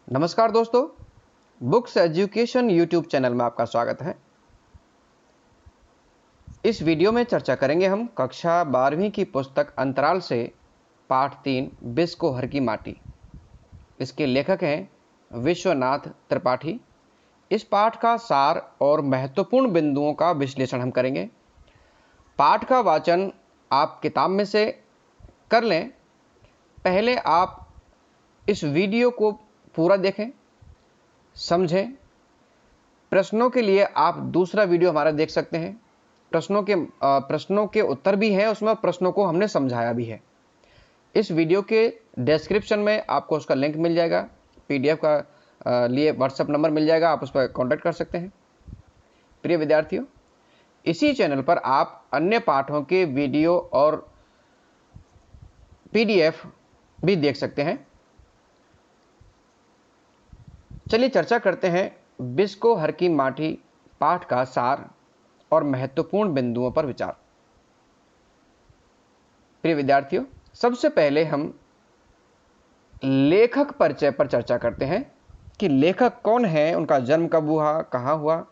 नमस्कार दोस्तों, books education YouTube channel में आपका स्वागत है। इस वीडियो में चर्चा करेंगे हम कक्षा 12वीं की पुस्तक अंतराल से पाठ 3 बिस्कोहर की माटी। इसके लेखक हैं विश्वनाथ त्रिपाठी। इस पाठ का सार और महत्वपूर्ण बिंदुओं का विश्लेषण हम करेंगे। पाठ का वाचन आप किताब में से कर लें। पहले आप इस वीडियो को पूरा देखें, समझें। प्रश्नों के लिए आप दूसरा वीडियो हमारा देख सकते हैं। प्रश्नों के उत्तर भी हैं उसमें, प्रश्नों को हमने समझाया भी है। इस वीडियो के डिस्क्रिप्शन में आपको उसका लिंक मिल जाएगा। पीडीएफ का लिए व्हाट्सएप नंबर मिल जाएगा, आप उस पर कॉन्टैक्ट कर सकते हैं। प्रिय विद्यार्थियों, इसी चैनल पर आप अन्य पाठों के वीडियो और पीडीएफ भी देख सकते हैं। चलिए चर्चा करते हैं बिस्कोहर की माटी पाठ का सार और महत्वपूर्ण बिंदुओं पर विचार। प्रिय विद्यार्थियों, सबसे पहले हम लेखक परिचय पर चर्चा करते हैं कि लेखक कौन है, उनका जन्म कब हुआ, कहां हुआ।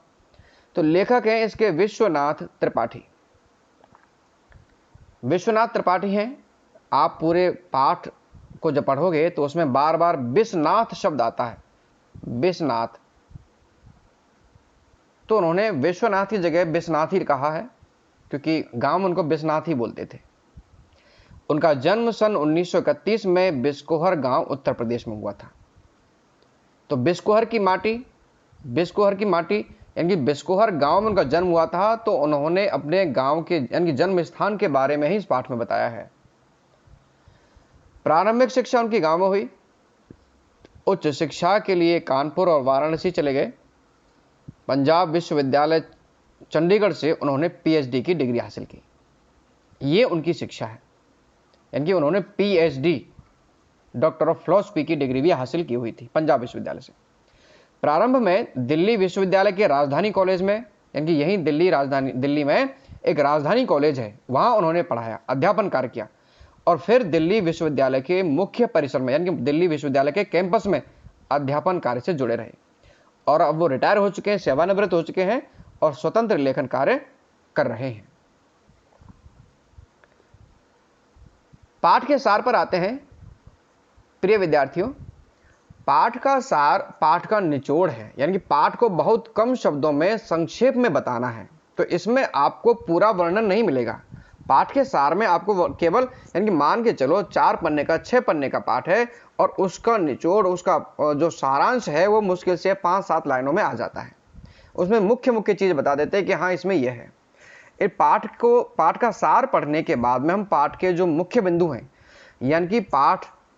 तो लेखक हैं इसके विश्वनाथ त्रिपाठी। विश्वनाथ त्रिपाठी हैं। आप पूरे पाठ को जब पढ़ोगे तो उसमें बार बार विश्वनाथ शब्द आता है, विश्वनाथ। तो उन्होंने विश्वनाथ की जगह बिस्नाथ ही कहा है, क्योंकि गांव में उनको बिस्नाथ ही बोलते थे। उनका जन्म सन 1931 में बिस्कोहर गांव उत्तर प्रदेश में हुआ था। तो बिस्कोहर की माटी यानी बिस्कोहर गांव में उनका जन्म हुआ था। तो उन्होंने अपने गांव के यानी जन्म स्थान के बारे में ही इस पाठ में बताया है। प्रारंभिक शिक्षा उनकी गांव में हुई। उच्च शिक्षा के लिए कानपुर और वाराणसी चले गए। पंजाब विश्वविद्यालय चंडीगढ़ से उन्होंने पीएचडी की डिग्री हासिल की। ये उनकी शिक्षा है, यानी कि उन्होंने पीएचडी डॉक्टर ऑफ फिलॉसफी की डिग्री भी हासिल की हुई थी पंजाब विश्वविद्यालय से। प्रारंभ में दिल्ली विश्वविद्यालय के राजधानी कॉलेज में, यानी कि यही दिल्ली में एक राजधानी कॉलेज है, वहां उन्होंने पढ़ाया, अध्यापन कार्य किया। और फिर दिल्ली विश्वविद्यालय के मुख्य परिसर में, यानी कि दिल्ली विश्वविद्यालय के कैंपस में अध्यापन कार्य से जुड़े रहे। और अब वो रिटायर हो चुके हैं, सेवानिवृत्त हो चुके हैं और स्वतंत्र लेखन कार्य कर रहे हैं। पाठ के सार पर आते हैं। प्रिय विद्यार्थियों, पाठ का सार पाठ का निचोड़ है, यानी कि पाठ को बहुत कम शब्दों में संक्षेप में बताना है। तो इसमें आपको पूरा वर्णन नहीं मिलेगा। पाठ के सार में आपको केवल, यानी कि मान के चलो 4 पन्ने का 6 पन्ने का पाठ है और उसका निचोड़, उसका जो सारांश है वो मुश्किल से 5-7 लाइनों में आ जाता है। उसमें मुख्य चीज बता देते हैं कि हाँ इसमें यह है। पाठ का सार पढ़ने के बाद में हम पाठ के जो मुख्य बिंदु हैं, यानी कि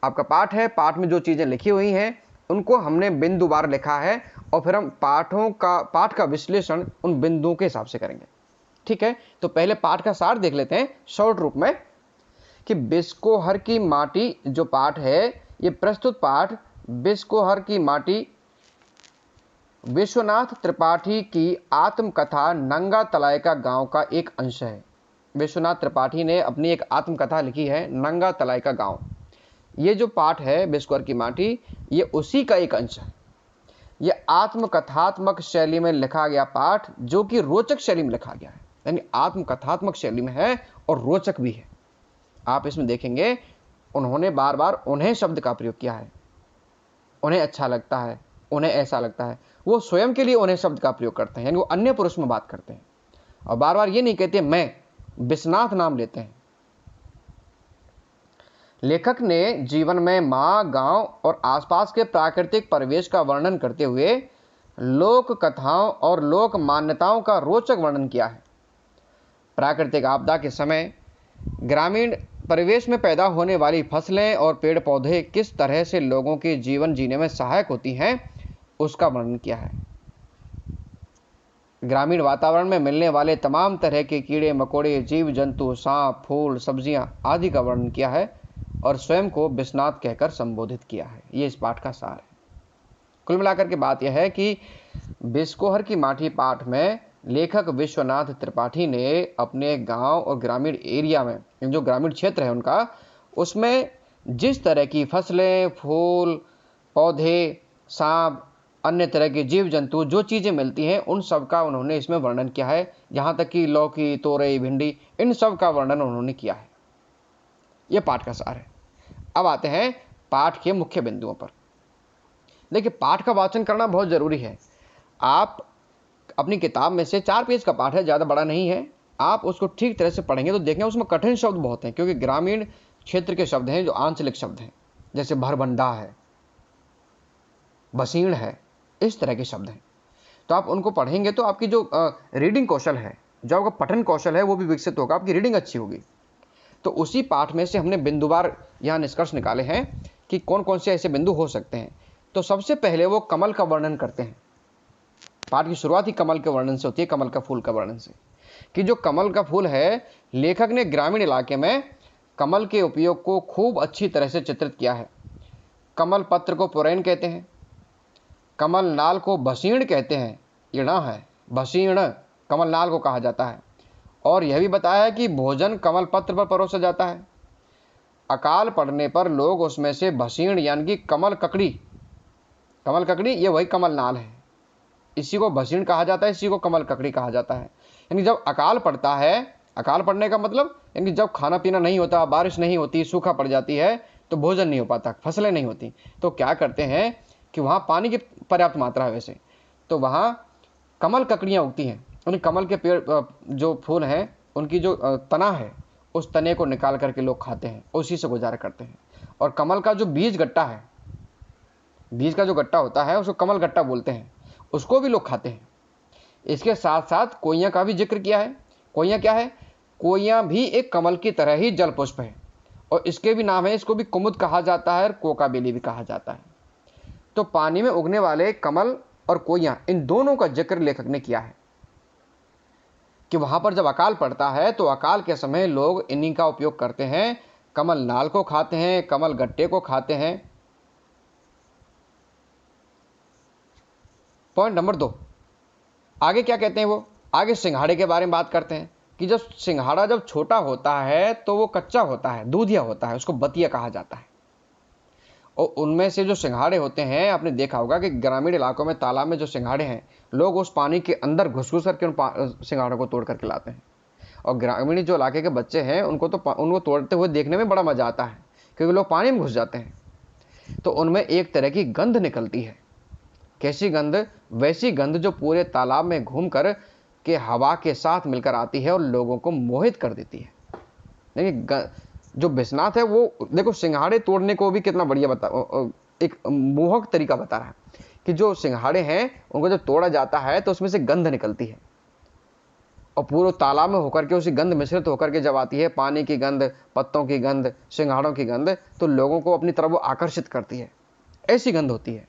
आपका पाठ है, पाठ में जो चीजें लिखी हुई हैं उनको हमने बिंदुवार लिखा है और फिर हम पाठ का विश्लेषण उन बिंदुओं के हिसाब से करेंगे। ठीक है, तो पहले पाठ का सार देख लेते हैं शॉर्ट रूप में कि बिस्कोहर की माटी जो पाठ है, ये प्रस्तुत पाठ बिस्कोहर की माटी विश्वनाथ त्रिपाठी की आत्मकथा नंगा तलाई का गांव का एक अंश है। विश्वनाथ त्रिपाठी ने अपनी एक आत्मकथा लिखी है, नंगा तलाई का गांव। ये जो पाठ है बिस्कोहर की माटी, ये उसी का एक अंश है। ये आत्मकथात्मक शैली में लिखा गया पाठ, जो कि रोचक शैली में लिखा गया है, यानी आत्मकथात्मक शैली में है और रोचक भी है। आप इसमें देखेंगे उन्होंने बार बार उन्हें शब्द का प्रयोग किया है। उन्हें अच्छा लगता है, उन्हें ऐसा लगता है, वो स्वयं के लिए उन्हें शब्द का प्रयोग करते हैं, यानी वो अन्य पुरुष में बात करते हैं और बार बार ये नहीं कहते मैं, बिस्नाथ नाम लेते हैं। लेखक ने जीवन में मां, गांव और आसपास के प्राकृतिक परिवेश का वर्णन करते हुए लोक कथाओं और लोक मान्यताओं का रोचक वर्णन किया है। प्राकृतिक आपदा के समय ग्रामीण परिवेश में पैदा होने वाली फसलें और पेड़ पौधे किस तरह से लोगों के जीवन जीने में सहायक होती हैं, उसका वर्णन किया है। ग्रामीण वातावरण में मिलने वाले तमाम तरह के कीड़े मकोड़े, जीव जंतु, सांप, फूल, सब्जियां आदि का वर्णन किया है और स्वयं को बिस्नाथ कहकर संबोधित किया है। ये इस पाठ का सार है। कुल मिलाकर के बात यह है कि बिस्कोहर की माटी पाठ में लेखक विश्वनाथ त्रिपाठी ने अपने गांव और ग्रामीण एरिया में, जो ग्रामीण क्षेत्र है उनका, उसमें जिस तरह की फसलें, फूल, पौधे सांप, अन्य तरह के जीव जंतु, जो चीज़ें मिलती हैं उन सब का उन्होंने इसमें वर्णन किया है। यहाँ तक कि लौकी, तोरई, भिंडी, इन सब का वर्णन उन्होंने किया है। यह पाठ का सार है। अब आते हैं पाठ के मुख्य बिंदुओं पर। देखिए, पाठ का वाचन करना बहुत ज़रूरी है। आप अपनी किताब में से 4 पेज का पाठ है, ज़्यादा बड़ा नहीं है, आप उसको ठीक तरह से पढ़ेंगे तो देखेंगे उसमें कठिन शब्द बहुत हैं, क्योंकि ग्रामीण क्षेत्र के शब्द हैं जो आंचलिक शब्द हैं, जैसे भरभंडा है, बसीण है, इस तरह के शब्द हैं। तो आप उनको पढ़ेंगे तो आपकी जो रीडिंग कौशल है, जो आपका पठन कौशल है, वो भी विकसित होगा, आपकी रीडिंग अच्छी होगी। तो उसी पाठ में से हमने बिंदुवार यहाँ निष्कर्ष निकाले हैं कि कौन कौन से ऐसे बिंदु हो सकते हैं। तो सबसे पहले वो कमल का वर्णन करते हैं। पाठ की शुरुआत ही कमल के वर्णन से होती है, कमल का फूल का वर्णन से, कि जो कमल का फूल है, लेखक ने ग्रामीण इलाके में कमल के उपयोग को खूब अच्छी तरह से चित्रित किया है। कमल पत्र को पुरैन कहते हैं, कमल नाल को बसीण कहते हैं, इणा है, बसीण कमल नाल को कहा जाता है। और यह भी बताया है कि भोजन कमल पत्र पर परोसा जाता है। अकाल पड़ने पर लोग उसमें से बसीण यानी कि कमल ककड़ी, ये वही कमल नाल है, इसी को बसीण कहा जाता है, इसी को कमल ककड़ी कहा जाता है। यानी जब अकाल पड़ता है, अकाल पड़ने का मतलब यानी जब खाना पीना नहीं होता, बारिश नहीं होती, सूखा पड़ जाती है, तो भोजन नहीं हो पाता, फसलें नहीं होती, तो क्या करते हैं कि वहाँ पानी की पर्याप्त मात्रा है वैसे, तो वहाँ कमल ककड़ियाँ उगती हैं। उन कमल के पेड़ जो फूल हैं, उनकी जो तना है, उस तने को निकाल करके लोग खाते हैं, उसी से गुजारा करते हैं। और कमल का जो बीज गट्टा है, बीज का जो गट्टा होता है उसको कमल गट्टा बोलते हैं, उसको भी लोग खाते हैं। इसके साथ साथ कोइयाँ का भी जिक्र किया है। कोइयाँ क्या है? कोइयाँ भी एक कमल की तरह ही जल पुष्प है, और इसके भी नाम है, इसको भी कुमुद कहा जाता है और कोका बेली भी कहा जाता है। तो पानी में उगने वाले कमल और कोइयाँ, इन दोनों का जिक्र लेखक ने किया है कि वहां पर जब अकाल पड़ता है तो अकाल के समय लोग इन्हीं का उपयोग करते हैं। कमल नाल को खाते हैं, कमल गट्टे को खाते हैं। पॉइंट नंबर 2, आगे क्या कहते हैं वो? आगे सिंघाड़े के बारे में बात करते हैं कि जब सिंघाड़ा जब छोटा होता है तो वो कच्चा होता है, दूधिया होता है, उसको बतिया कहा जाता है। और उनमें से जो सिंघाड़े होते हैं, आपने देखा होगा कि ग्रामीण इलाकों में तालाब में जो सिंघाड़े हैं, लोग उस पानी के अंदर घुस करके उन सिंघाड़ों को तोड़ करके लाते हैं। और ग्रामीण जो इलाके के बच्चे हैं, उनको तोड़ते हुए देखने में बड़ा मजा आता है, क्योंकि लोग पानी में घुस जाते हैं। तो उनमें एक तरह की गंध निकलती है। कैसी गंध? वैसी गंध जो पूरे तालाब में घूम कर के हवा के साथ मिलकर आती है और लोगों को मोहित कर देती है। देखिए, जो बिस्नाथ है वो, देखो सिंघाड़े तोड़ने को भी कितना बढ़िया एक मोहक तरीका बता रहा है कि जो सिंघाड़े हैं उनको जब तोड़ा जाता है तो उसमें से गंध निकलती है, और पूरे तालाब में होकर के उसी गंध मिश्रित होकर के जब आती है, पानी की गंध, पत्तों की गंध, सिंघाड़ों की गंध, तो लोगों को अपनी तरफ वो आकर्षित करती है। ऐसी गंध होती है।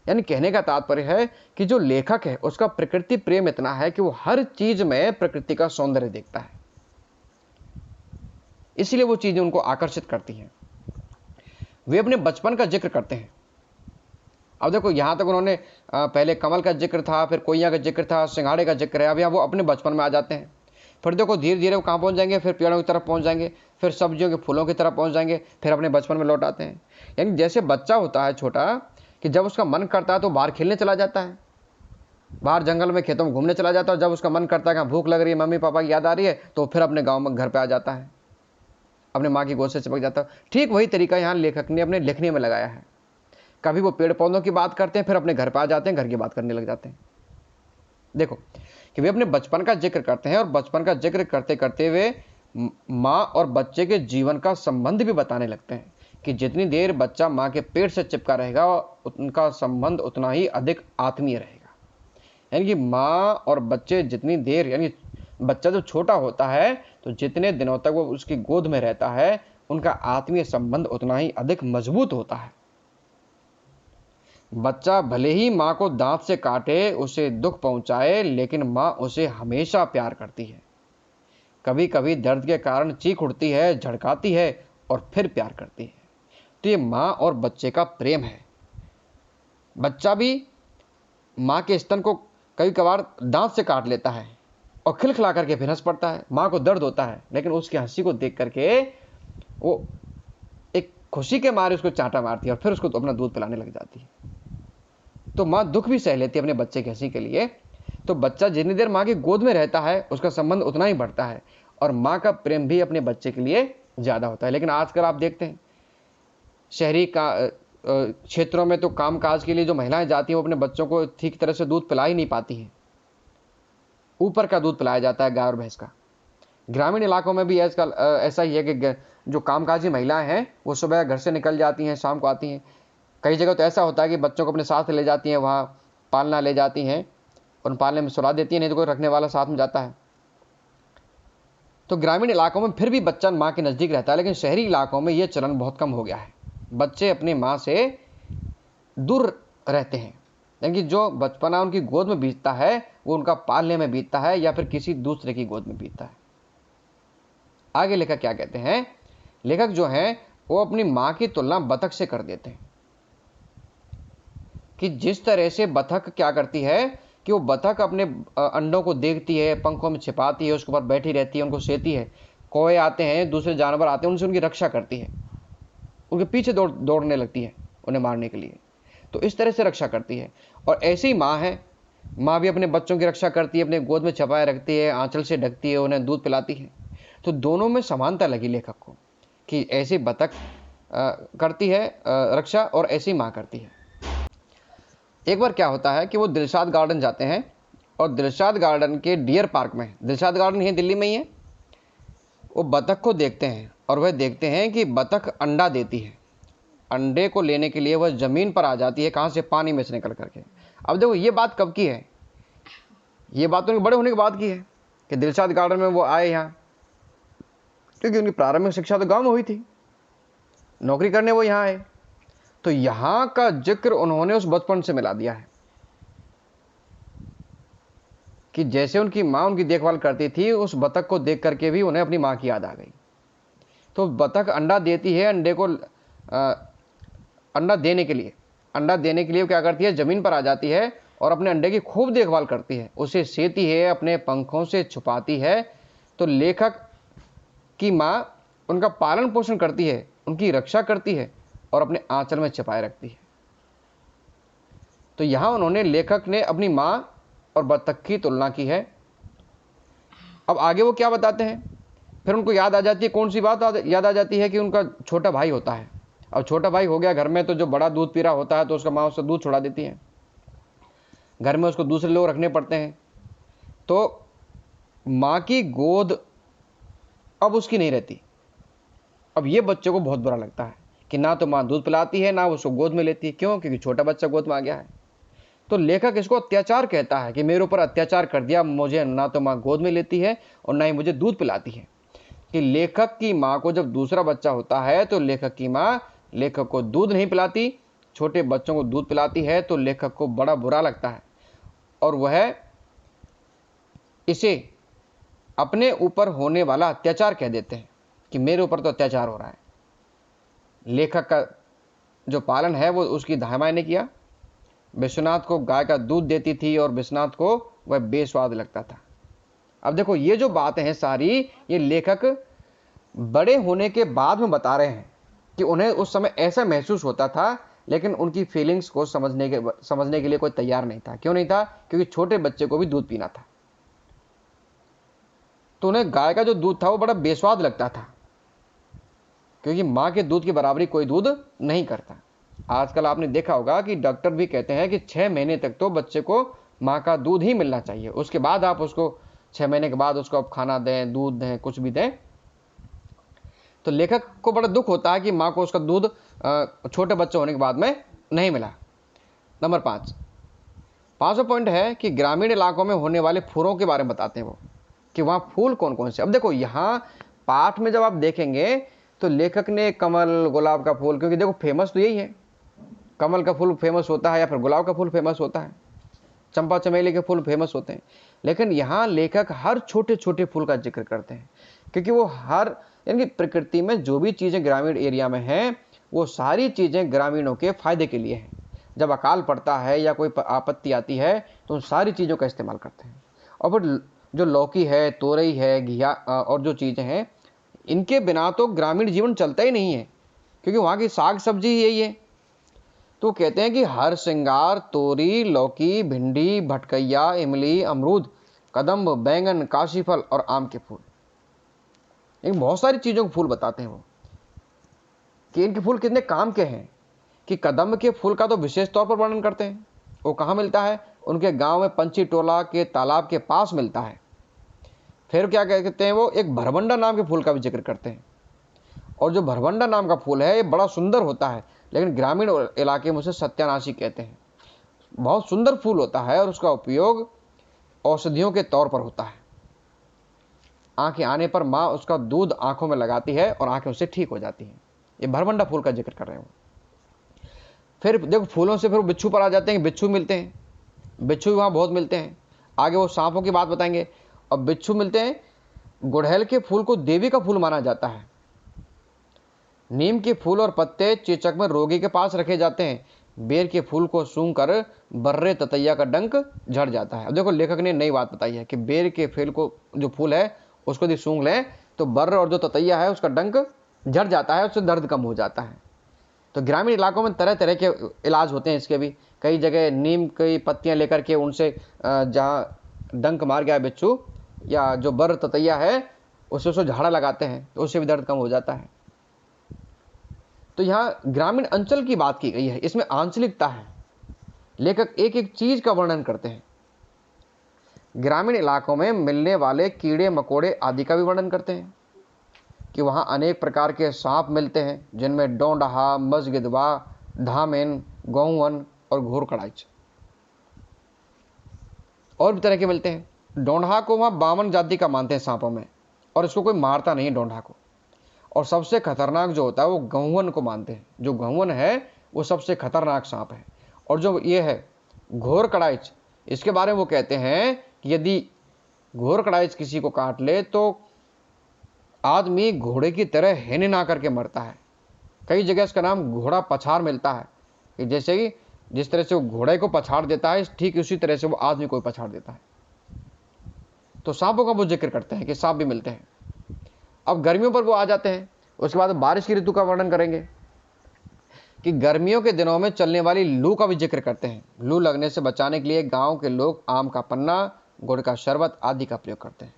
यानी कहने का तात्पर्य है कि जो लेखक है उसका प्रकृति प्रेम इतना है कि वो हर चीज में प्रकृति का सौंदर्य देखता है, इसलिए वो चीजें उनको आकर्षित करती हैं। वे अपने बचपन का जिक्र करते हैं। अब देखो, यहां तक उन्होंने पहले कमल का जिक्र था, फिर कोइया का जिक्र था, सिंघाड़े का जिक्र है, अब यहाँ वो अपने बचपन में आ जाते हैं। फिर देखो धीरे धीरे वो कहाँ पहुंच जाएंगे, फिर पेड़ों की तरफ पहुंच जाएंगे, फिर सब्जियों के फूलों की तरफ पहुंच जाएंगे, फिर अपने बचपन में लौट आते हैं। यानी जैसे बच्चा होता है छोटा, कि जब उसका मन करता है तो बाहर खेलने चला जाता है, बाहर जंगल में खेतों में घूमने चला जाता है, और जब उसका मन करता है कि भूख लग रही है, मम्मी पापा की याद आ रही है, तो फिर अपने गाँव में घर पर आ जाता है, अपने माँ की गोद से चिपक जाता है। ठीक वही तरीका यहाँ लेखक ने अपने लिखने में लगाया है। कभी वो पेड़ पौधों की बात करते हैं, फिर अपने घर पर आ जाते हैं, घर की बात करने लग जाते हैं। देखो कि वे अपने बचपन का जिक्र करते हैं, और बचपन का जिक्र करते करते वे माँ और बच्चे के जीवन का संबंध भी बताने लगते हैं कि जितनी देर बच्चा माँ के पेट से चिपका रहेगा, उनका संबंध उतना ही अधिक आत्मीय रहेगा। यानी कि माँ और बच्चे जितनी देर, यानी बच्चा जो छोटा होता है तो जितने दिनों तक वो उसकी गोद में रहता है, उनका आत्मीय संबंध उतना ही अधिक मजबूत होता है। बच्चा भले ही माँ को दांत से काटे, उसे दुख पहुंचाए, लेकिन माँ उसे हमेशा प्यार करती है। कभी कभी दर्द के कारण चीख उठती है, झड़काती है और फिर प्यार करती है। तो ये माँ और बच्चे का प्रेम है। बच्चा भी माँ के स्तन को कभी कभार दांत से काट लेता है और खिलखिला करके फिर हंस पड़ता है। माँ को दर्द होता है, लेकिन उसकी हंसी को देख करके वो एक खुशी के मारे उसको चांटा मारती है और फिर उसको तो अपना दूध पिलाने लग जाती है। तो माँ दुख भी सह लेती है अपने बच्चे की हंसी के लिए। तो बच्चा जितनी देर माँ की गोद में रहता है उसका संबंध उतना ही बढ़ता है और माँ का प्रेम भी अपने बच्चे के लिए ज़्यादा होता है। लेकिन आजकल आप देखते हैं शहरी का क्षेत्रों में तो काम काज के लिए जो महिलाएं जाती हैं वो अपने बच्चों को ठीक तरह से दूध पिला ही नहीं पाती हैं। ऊपर का दूध पिलाया जाता है गाय और भैंस का। ग्रामीण इलाकों में भी आजकल ऐसा ही है कि जो कामकाजी महिलाएं हैं वो सुबह घर से निकल जाती हैं, शाम को आती हैं। कई जगह तो ऐसा होता है कि बच्चों को अपने साथ ले जाती हैं, वहाँ पालना ले जाती हैं, उन पालने में सुला देती हैं, नहीं तो कोई रखने वाला साथ में जाता है। तो ग्रामीण इलाकों में फिर भी बच्चा माँ के नज़दीक रहता है, लेकिन शहरी इलाकों में ये चलन बहुत कम हो गया है। बच्चे अपने माँ से दूर रहते हैं, यानी कि जो बचपना उनकी गोद में बीतता है वो उनका पालने में बीतता है या फिर किसी दूसरे की गोद में बीतता है। आगे लेखक क्या कहते हैं? लेखक जो हैं वो अपनी माँ की तुलना बतख से कर देते हैं कि जिस तरह से बतख क्या करती है कि वो बतख अपने अंडों को देखती है, पंखों में छिपाती है, उसके ऊपर बैठी रहती है, उनको सेती है। कौवे आते हैं, दूसरे जानवर आते हैं, उनसे उनकी रक्षा करती है, उनके पीछे दौड़ने लगती है उन्हें मारने के लिए। तो इस तरह से रक्षा करती है। और ऐसी माँ है, माँ भी अपने बच्चों की रक्षा करती है, अपने गोद में छपाए रखती है, आंचल से ढकती है, उन्हें दूध पिलाती है। तो दोनों में समानता लगी लेखक को कि ऐसी बतख करती है रक्षा और ऐसी माँ करती है। एक बार क्या होता है कि वो दिलशाद गार्डन जाते हैं और दिलशाद गार्डन के डियर पार्क में, दिलशाद गार्डन ये दिल्ली में ही है, वो बतख को देखते हैं और वह देखते हैं कि बतख अंडा देती है। अंडे को लेने के लिए वह ज़मीन पर आ जाती है, कहाँ से? पानी में से निकल करके। अब देखो ये बात कब की है? ये बात तो उनके बड़े होने के बाद की है कि दिलशाद गार्डन में वो आए यहाँ, क्योंकि उनकी प्रारंभिक शिक्षा तो गाँव में हुई थी, नौकरी करने वो यहाँ आए। तो यहाँ का जिक्र उन्होंने उस बचपन से मिला दिया है कि जैसे उनकी माँ उनकी देखभाल करती थी, उस बतख को देख करके भी उन्हें अपनी माँ की याद आ गई। तो बतख अंडा देती है, अंडे को अंडा देने के लिए क्या करती है? ज़मीन पर आ जाती है और अपने अंडे की खूब देखभाल करती है, उसे सेती है, अपने पंखों से छुपाती है। तो लेखक की माँ उनका पालन पोषण करती है, उनकी रक्षा करती है और अपने आंचल में छिपाए रखती है। तो यहाँ उन्होंने, लेखक ने अपनी माँ और बतख की तुलना की है। अब आगे वो क्या बताते हैं? फिर उनको याद आ जाती है, कौन सी बात याद आ जाती है? कि उनका छोटा भाई होता है। अब छोटा भाई हो गया घर में, तो जो बड़ा दूध पी रहा होता है तो उसका माँ उससे दूध छुड़ा देती है, घर में उसको दूसरे लोग रखने पड़ते हैं। तो माँ की गोद अब उसकी नहीं रहती। अब ये बच्चे को बहुत बुरा लगता है कि ना तो माँ दूध पिलाती है, ना उसको गोद में लेती है। क्यों? क्योंकि छोटा बच्चा गोद में आ गया है। तो लेखक इसको अत्याचार कहता है कि मेरे ऊपर अत्याचार कर दिया, मुझे ना तो माँ गोद में लेती है और ना ही मुझे दूध पिलाती है। कि लेखक की माँ को जब दूसरा बच्चा होता है तो लेखक की माँ लेखक को दूध नहीं पिलाती, छोटे बच्चों को दूध पिलाती है, तो लेखक को बड़ा बुरा लगता है और वह इसे अपने ऊपर होने वाला अत्याचार कह देते हैं कि मेरे ऊपर तो अत्याचार हो रहा है। लेखक का जो पालन है वो उसकी धामाई ने किया। विश्वनाथ को गाय का दूध देती थी और विश्वनाथ को वह बेस्वाद लगता था। अब देखो ये जो बातें हैं सारी, ये लेखक बड़े होने के बाद में बता रहे हैं कि उन्हें उस समय ऐसा महसूस होता था, लेकिन उनकी फीलिंग्स को समझने के लिए कोई तैयार नहीं था। क्यों नहीं था? क्योंकि छोटे बच्चे को भी दूध पीना था। तो उन्हें गाय का जो दूध था वो बड़ा बेस्वाद लगता था, क्योंकि माँ के दूध की बराबरी कोई दूध नहीं करता। आजकल आपने देखा होगा कि डॉक्टर भी कहते हैं कि 6 महीने तक तो बच्चे को माँ का दूध ही मिलना चाहिए, उसके बाद आप उसको 6 महीने के बाद उसको आप खाना दें, दूध दें, कुछ भी दें। तो लेखक को बड़ा दुख होता है कि माँ को उसका दूध छोटे बच्चे होने के बाद में नहीं मिला। नंबर 5, 5वां पॉइंट है कि ग्रामीण इलाकों में होने वाले फूलों के बारे में बताते हैं वो कि वहाँ फूल कौन कौन से। अब देखो यहाँ पाठ में जब आप देखेंगे तो लेखक ने कमल, गुलाब का फूल, क्योंकि देखो फेमस तो यही है, कमल का फूल फेमस होता है या फिर गुलाब का फूल फेमस होता है, चंपा चमेली के फूल फेमस होते हैं। लेकिन यहाँ लेखक हर छोटे छोटे फूल का जिक्र करते हैं, क्योंकि वो हर, यानी कि प्रकृति में जो भी चीज़ें ग्रामीण एरिया में हैं वो सारी चीज़ें ग्रामीणों के फायदे के लिए हैं। जब अकाल पड़ता है या कोई आपत्ति आती है तो उन सारी चीज़ों का इस्तेमाल करते हैं। और फिर जो लौकी है, तोरई है, घिया और जो चीज़ें हैं, इनके बिना तो ग्रामीण जीवन चलता ही नहीं है, क्योंकि वहाँ की साग सब्जी यही है। तो कहते हैं कि हर श्रृंगार, तोरी, लौकी, भिंडी, भटकैया, इमली, अमरूद, कदम्ब, बैंगन, काशीफल और आम के फूल। इन बहुत सारी चीजों के फूल बताते हैं वो कि इनके फूल कितने काम के हैं। कि कदम्ब के फूल का तो विशेष तौर पर वर्णन करते हैं। वो कहाँ मिलता है? उनके गांव में पंछी टोला के तालाब के पास मिलता है। फिर क्या कहते हैं, वो एक भरभंडा नाम के फूल का भी जिक्र करते हैं। और जो भरभंडा नाम का फूल है ये बड़ा सुंदर होता है, लेकिन ग्रामीण इलाके में उसे सत्यानाशी कहते हैं। बहुत सुंदर फूल होता है और उसका उपयोग औषधियों के तौर पर होता है। आंखें आने पर माँ उसका दूध आंखों में लगाती है और आंखें उससे ठीक हो जाती हैं। ये भरभंडा फूल का जिक्र कर रहे हैं। फिर देखो फूलों से फिर बिच्छू पर आ जाते हैं। बिच्छू मिलते हैं, बिच्छू वहाँ बहुत मिलते हैं। आगे वो सांपों की बात बताएंगे। और बिच्छू मिलते हैं। गुड़हल के फूल को देवी का फूल माना जाता है। नीम के फूल और पत्ते चेचक में रोगी के पास रखे जाते हैं। बेर के फूल को सूंघ कर बर्रे ततैया का डंक झड़ जाता है। अब देखो लेखक ने नई बात बताई है कि बेर के फूल को, जो फूल है उसको यदि सूंघ लें तो बर्र और जो ततैया है उसका डंक झड़ जाता है, उससे दर्द कम हो जाता है। तो ग्रामीण इलाकों में तरह तरह के इलाज होते हैं इसके भी। कई जगह नीम की पत्तियां लेकर के उनसे जहाँ डंक मार गया बिच्छू या जो बर्र ततैया है उससे झाड़ा लगाते हैं, तो उससे भी दर्द कम हो जाता है। तो यहाँ ग्रामीण अंचल की बात की गई है, इसमें आंचलिकता है। लेखक एक एक चीज का वर्णन करते हैं। ग्रामीण इलाकों में मिलने वाले कीड़े मकोड़े आदि का भी वर्णन करते हैं कि वहाँ अनेक प्रकार के सांप मिलते हैं, जिनमें डोंडहा, मजगिदवा, धामेन, गौवन और घोर कड़ाइच और भी तरह के मिलते हैं। डोंडहा को वहाँ 52 जाति का मानते हैं सांपों में, और इसको कोई मारता नहीं डोंडहा को। और सबसे खतरनाक जो होता है वो गहुवन को मानते हैं। जो गहुवन है वो सबसे खतरनाक सांप है। और जो ये है घोर कड़ाइच, इसके बारे में वो कहते हैं कि यदि घोर कड़ाइच किसी को काट ले तो आदमी घोड़े की तरह हेने ना करके मरता है। कई जगह इसका नाम घोड़ा पछाड़ मिलता है कि जैसे कि जिस तरह से वो घोड़े को पछाड़ देता है, ठीक उसी तरह से वो आदमी को पछाड़ देता है। तो सांपों का वो जिक्र करते हैं कि सांप भी मिलते हैं। अब गर्मियों पर वो आ जाते हैं। उसके बाद बारिश की ऋतु का वर्णन करेंगे कि गर्मियों के दिनों में चलने वाली लू का भी जिक्र करते हैं। लू लगने से बचाने के लिए गांव के लोग आम का पन्ना, गुड़ का शरबत आदि का प्रयोग करते हैं।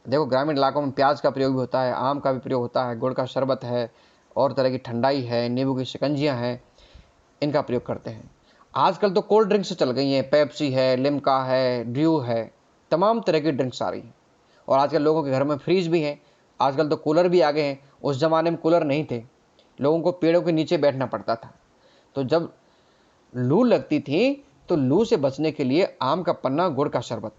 देखो ग्रामीण इलाकों में प्याज का प्रयोग भी होता है, आम का भी प्रयोग होता है, गुड़ का शरबत है, और तरह की ठंडाई है, नींबू की शिकंजियां हैं, इनका प्रयोग करते हैं। आजकल तो कोल्ड ड्रिंक्स चल गई हैं, पेप्सी है, लिम्का है, ड्यू है, तमाम तरह की ड्रिंक्स आ रही हैं। और आजकल लोगों के घर में फ्रिज भी है, आजकल तो कूलर भी आ गए हैं। उस जमाने में कूलर नहीं थे, लोगों को पेड़ों के नीचे बैठना पड़ता था। तो जब लू लगती थी तो लू से बचने के लिए आम का पन्ना, गुड़ का शरबत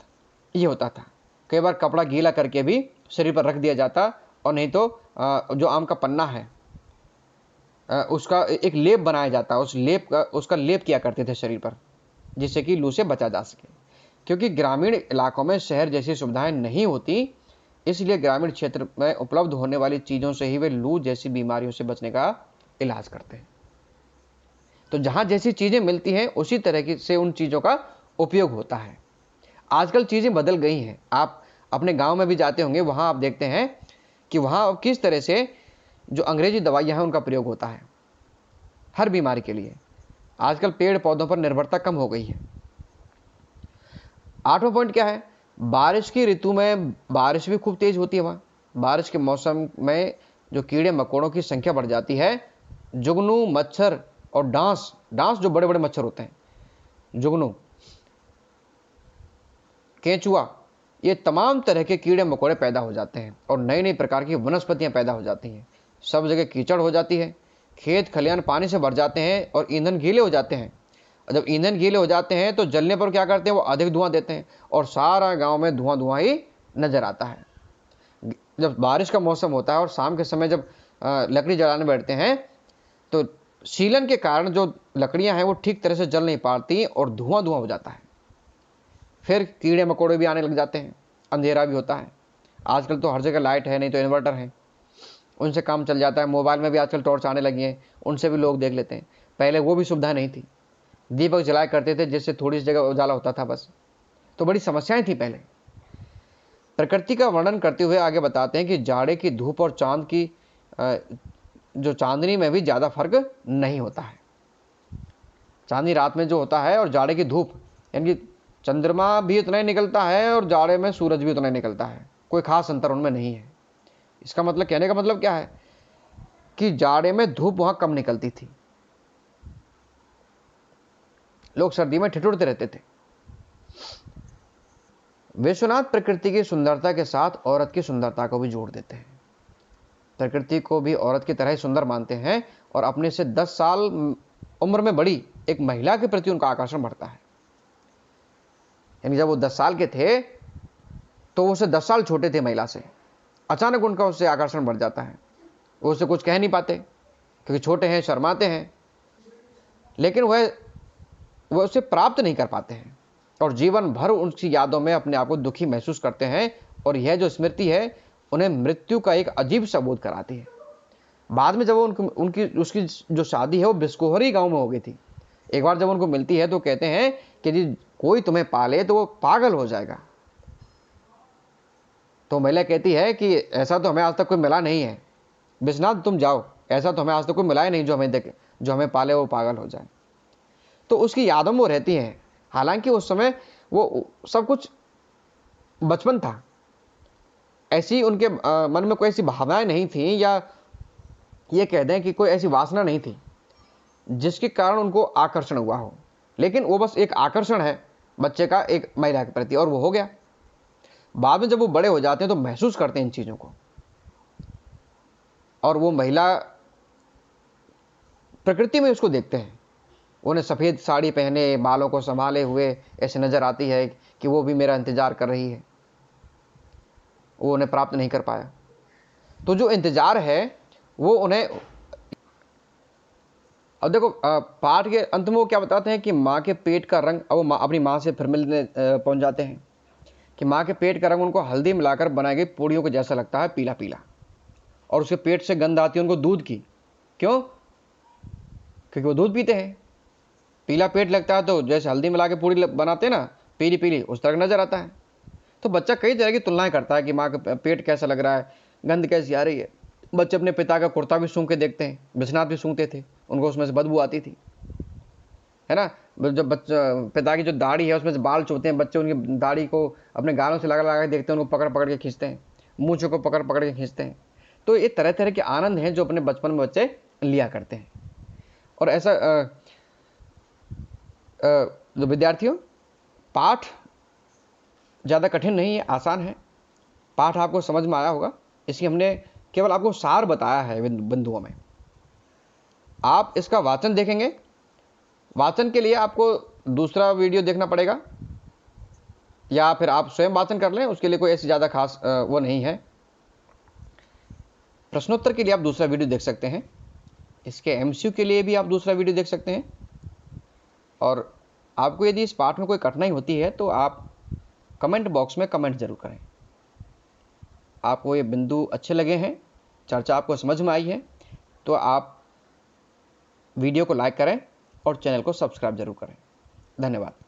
ये होता था। कई बार कपड़ा गीला करके भी शरीर पर रख दिया जाता, और नहीं तो जो आम का पन्ना है उसका एक लेप बनाया जाता, उसका लेप किया करते थे शरीर पर, जिससे कि लू से बचा जा सके। क्योंकि ग्रामीण इलाकों में शहर जैसी सुविधाएं नहीं होती, इसलिए ग्रामीण क्षेत्र में उपलब्ध होने वाली चीज़ों से ही वे लू जैसी बीमारियों से बचने का इलाज करते हैं। तो जहाँ जैसी चीज़ें मिलती हैं उसी तरह से उन चीज़ों का उपयोग होता है। आजकल चीज़ें बदल गई हैं। आप अपने गांव में भी जाते होंगे, वहाँ आप देखते हैं कि वहाँ किस तरह से जो अंग्रेजी दवाइयाँ हैं उनका प्रयोग होता है हर बीमारी के लिए। आजकल पेड़ पौधों पर निर्भरता कम हो गई है। 8वां पॉइंट क्या है? बारिश की ऋतु में बारिश भी खूब तेज होती है। वहाँ बारिश के मौसम में जो कीड़े मकोड़ों की संख्या बढ़ जाती है। जुगनू, मच्छर और डांस जो बड़े बड़े मच्छर होते हैं, जुगनू, केंचुआ, ये तमाम तरह के कीड़े मकोड़े पैदा हो जाते हैं और नई नई प्रकार की वनस्पतियां पैदा हो जाती हैं। सब जगह कीचड़ हो जाती है, खेत खलियान पानी से भर जाते हैं और ईंधन गीले हो जाते हैं। जब ईंधन गीले हो जाते हैं तो जलने पर क्या करते हैं, वो अधिक धुआं देते हैं और सारा गांव में धुआं धुआं ही नजर आता है। जब बारिश का मौसम होता है और शाम के समय जब लकड़ी जलाने बैठते हैं तो शीलन के कारण जो लकड़ियां हैं वो ठीक तरह से जल नहीं पाती और धुआं धुआं हो जाता है। फिर कीड़े मकोड़े भी आने लग जाते हैं, अंधेरा भी होता है। आजकल तो हर जगह लाइट है, नहीं तो इन्वर्टर है, उनसे काम चल जाता है। मोबाइल में भी आजकल टॉर्च आने लगी हैं, उनसे भी लोग देख लेते हैं। पहले वो भी सुविधा नहीं थी, दीपक जलाया करते थे जिससे थोड़ी सी जगह उजाला होता था बस। तो बड़ी समस्याएं थी पहले। प्रकृति का वर्णन करते हुए आगे बताते हैं कि जाड़े की धूप और चांद की जो चांदनी में भी ज़्यादा फर्क नहीं होता है। चांदनी रात में जो होता है और जाड़े की धूप, यानी कि चंद्रमा भी उतना ही निकलता है और जाड़े में सूरज भी उतना ही निकलता है, कोई खास अंतर उनमें नहीं है। इसका मतलब, कहने का मतलब क्या है कि जाड़े में धूप वहां कम निकलती थी, लोग सर्दी में ठिठुरते रहते थे। विश्वनाथ प्रकृति की सुंदरता के साथ औरत की सुंदरता को भी जोड़ देते हैं। प्रकृति को भी औरत की तरह ही सुंदर मानते हैं और अपने से 10 साल उम्र में बड़ी एक महिला के प्रति उनका आकर्षण बढ़ता है। यानी जब वो 10 साल के थे तो वो उससे 10 साल छोटे थे महिला से, अचानक उनका उससे आकर्षण बढ़ जाता है। वो उससे कुछ कह नहीं पाते क्योंकि छोटे हैं, शर्माते हैं, लेकिन वह उसे प्राप्त नहीं कर पाते हैं और जीवन भर उनकी यादों में अपने आप को दुखी महसूस करते हैं। और यह जो स्मृति है उन्हें मृत्यु का एक अजीब सा बोध कराती है। बाद में जब उसकी जो शादी है वो बिस्कोहरी गांव में हो गई थी। एक बार जब उनको मिलती है तो कहते हैं कि जी कोई तुम्हें पाले तो वो पागल हो जाएगा। तो महिला कहती है कि ऐसा तो हमें आज तक कोई मिला नहीं है, विश्वनाथ तुम जाओ, ऐसा तो हमें आज तक कोई मिला ही नहीं जो हमें देखे, जो हमें पाले वो पागल हो जाए। तो उसकी यादों में वो रहती हैं। हालांकि उस समय वो सब कुछ बचपन था, ऐसी उनके मन में कोई ऐसी भावनाएं नहीं थी, या ये कह दें कि कोई ऐसी वासना नहीं थी जिसके कारण उनको आकर्षण हुआ हो। लेकिन वो बस एक आकर्षण है बच्चे का एक महिला के प्रति, और वो हो गया। बाद में जब वो बड़े हो जाते हैं तो महसूस करते हैं इन चीजों को, और वो महिला प्रकृति में उसको देखते हैं। उन्हें सफेद साड़ी पहने, बालों को संभाले हुए ऐसे नजर आती है कि वो भी मेरा इंतजार कर रही है, वो उन्हें प्राप्त नहीं कर पाया। तो जो इंतजार है वो उन्हें, अब देखो पाठ के अंत में वो क्या बताते हैं कि माँ के पेट का रंग, अब वो अपनी माँ से फिर मिलने पहुंच जाते हैं कि माँ के पेट का रंग उनको हल्दी मिलाकर बनाई गई पूड़ियों को जैसा लगता है, पीला पीला, और उसके पेट से गंध आती है उनको दूध की। क्यों? क्योंकि वो दूध पीते हैं। पीला पेट लगता है तो जैसे हल्दी मिला के पूड़ी बनाते हैं ना, पीली पीली, उस तरह नजर आता है। तो बच्चा कई तरह की तुलनाएं करता है कि माँ का पेट कैसा लग रहा है, गंध कैसी आ रही है। बच्चे अपने पिता का कुर्ता भी सूंघ के देखते हैं, विश्वनाथ भी सूंघते थे, उनको उसमें से बदबू आती थी, है ना। जब पिता की जो दाढ़ी है उसमें से बाल चुभते हैं, बच्चे उनकी दाढ़ी को अपने गालों से लगा लगा के देखते हैं, उनको पकड़ पकड़ के खींचते हैं, मूंछों को पकड़ पकड़ के खींचते हैं। तो ये तरह तरह के आनंद हैं जो अपने बचपन में बच्चे लिया करते हैं। और ऐसा जो विद्यार्थियों, पाठ ज़्यादा कठिन नहीं है, आसान है। पाठ आपको समझ में आया होगा, इसलिए हमने केवल आपको सार बताया है बिंदुओं में। आप इसका वाचन देखेंगे, वाचन के लिए आपको दूसरा वीडियो देखना पड़ेगा, या फिर आप स्वयं वाचन कर लें, उसके लिए कोई ऐसी ज़्यादा खास वो नहीं है। प्रश्नोत्तर के लिए आप दूसरा वीडियो देख सकते हैं, इसके एमसीक्यू के लिए भी आप दूसरा वीडियो देख सकते हैं। और आपको यदि इस पाठ में कोई कठिनाई होती है तो आप कमेंट बॉक्स में कमेंट जरूर करें। आपको ये बिंदु अच्छे लगे हैं, चर्चा आपको समझ में आई है, तो आप वीडियो को लाइक करें और चैनल को सब्सक्राइब जरूर करें। धन्यवाद।